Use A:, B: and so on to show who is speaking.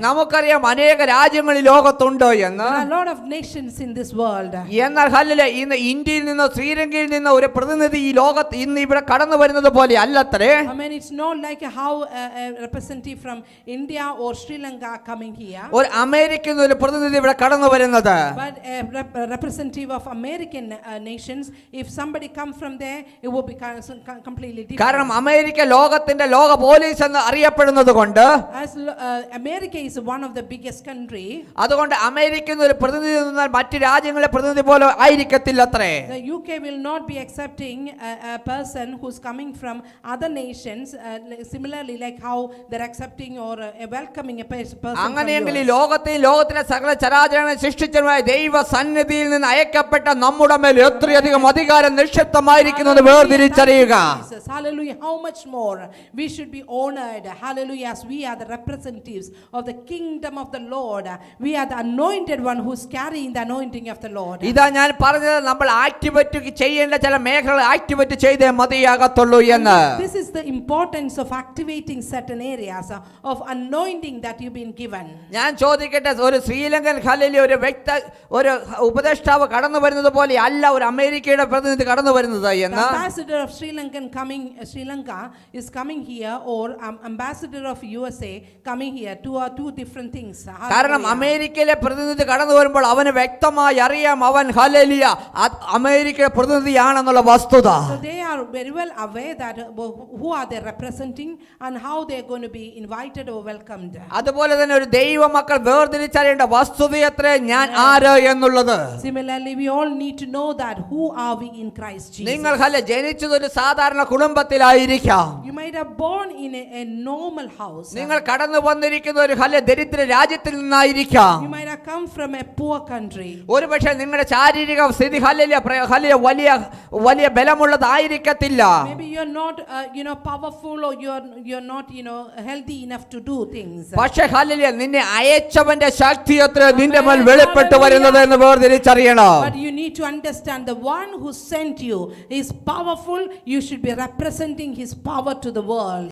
A: നമുക്കറിയാം അനേക രാജ്യങ്ങൾ ഈ ലോകത്തുണ്ട് എന്ന്.
B: There are a lot of nations in this world.
A: എന്നാൽ ഹല്ലേലൂയ ഇന്ന് ഇന്ത്യയിൽ നിന്നോ ശ്രീലങ്കയിൽ നിന്നോ ഒരു പ്രതിനിധി ഈ ലോകത്ത് ഇന്ന് ഇവിടെ കടന്നു വരുന്നത് പോലെ അല്ലത്രേ.
B: I mean, it's not like how a representative from India or Sri Lanka are coming here.
A: ഒരു അമേരിക്കയിൽ നിന്ന് ഒരു പ്രതിനിധി ഇവിടെ കടന്നു വരുന്നത്.
B: But a representative of American nations, if somebody come from there, it will be completely different.
A: കാരണം America ലോകത്തിന്റെ ലോക പോലീസ് എന്ന് അറിയപ്പെടുന്നത് കൊണ്ട്,
B: as America is one of the biggest country,
A: അതുകൊണ്ട് അമേരിക്കയിൽ നിന്ന് ഒരു പ്രതിനിധി വന്നാൽ മറ്റു രാജ്യങ്ങളിലെ പ്രതിനിധി പോലെ ആയിരിക്കത്തില്ലത്രേ.
B: The UK will not be accepting a person who's coming from other nations, similarly like how they're accepting or welcoming a person from
A: അങ്ങനെയെങ്കിൽ ഈ ലോകത്തിലെ സകല ചരാചരങ്ങളെ സൃഷ്ടിച്ചതുമായ ദൈവ സന്നിധിയിൽ നിന്ന് അയക്കപ്പെട്ട നമ്മുടെ മേൽ എത്രയധികം അധികാരം നിക്ഷിപ്തമായിരിക്കുന്നത് വേർതിരിച്ചറിയുക.
B: Hallelujah. How much more we should be honored. Hallelujah. As we are the representatives of the kingdom of the Lord. We are the anointed one who's carrying the anointing of the Lord.
A: ഇതാ ഞാൻ പറഞ്ഞത്, നമ്മൾ activate ചെയ്യേണ്ട ചില മേഖലകൾ activate ചെയ്തേ മതിയാകത്തുള്ളൂ എന്ന്.
B: This is the importance of activating certain areas of anointing that you've been given.
A: ഞാൻ ചോദിക്കട്ടെ, ഒരു ശ്രീലങ്കൻ ഹല്ലേലൂയ ഒരു ഉപദേഷ്ടാവ് കടന്നു വരുന്നത് പോലെ അല്ല ഒരു അമേരിക്കയുടെ പ്രതിനിധി കടന്നു വരുന്നത് എന്ന്.
B: Ambassador of Sri Lanka is coming here, or ambassador of USA coming here. Two different things.
A: കാരണം അമേരിക്കയിലെ പ്രതിനിധി കടന്നു വരുമ്പോൾ അവന് വ്യക്തമായി അറിയാം അവൻ ഹല്ലേലൂയ അമേരിക്കയുടെ പ്രതിനിധിയാണെന്നുള്ള വസ്തുത.
B: So they are very well aware that who are they representing and how they are going to be invited or welcomed.
A: അതുപോലെ തന്നെ ഒരു ദൈവമക്കൾ വേർതിരിച്ചറിയേണ്ട വസ്തുതയത്രേ ഞാൻ ആര് എന്നുള്ളത്.
B: Similarly, we all need to know that who are we in Christ Jesus.
A: നിങ്ങൾ ജനിച്ചത് ഒരു സാധാരണ കുടുംബത്തിലായിരിക്കാം.
B: You might have born in a normal house.
A: നിങ്ങൾ കടന്നു വന്നിരിക്കുന്ന ഒരു ദരിദ്ര രാജ്യത്തിൽ നിന്നായിരിക്കാം.
B: You might have come from a poor country.
A: ഒരുപക്ഷെ നിങ്ങളുടെ ശാരീരിക സ്ഥിതി വലിയ ബലമുള്ളതായിരിക്കത്തില്ല.
B: Maybe you're not powerful, or you're not healthy enough to do things.
A: പക്ഷേ ഹല്ലേലൂയ നിന്നെ അയച്ചവന്റെ ശക്തി എത്ര നിന്റെ മേൽ വെളിപ്പെട്ടു വരുന്നത് എന്ന് വേർതിരിച്ചറിയണം.
B: But you need to understand the one who sent you is powerful. You should be representing his power to the world.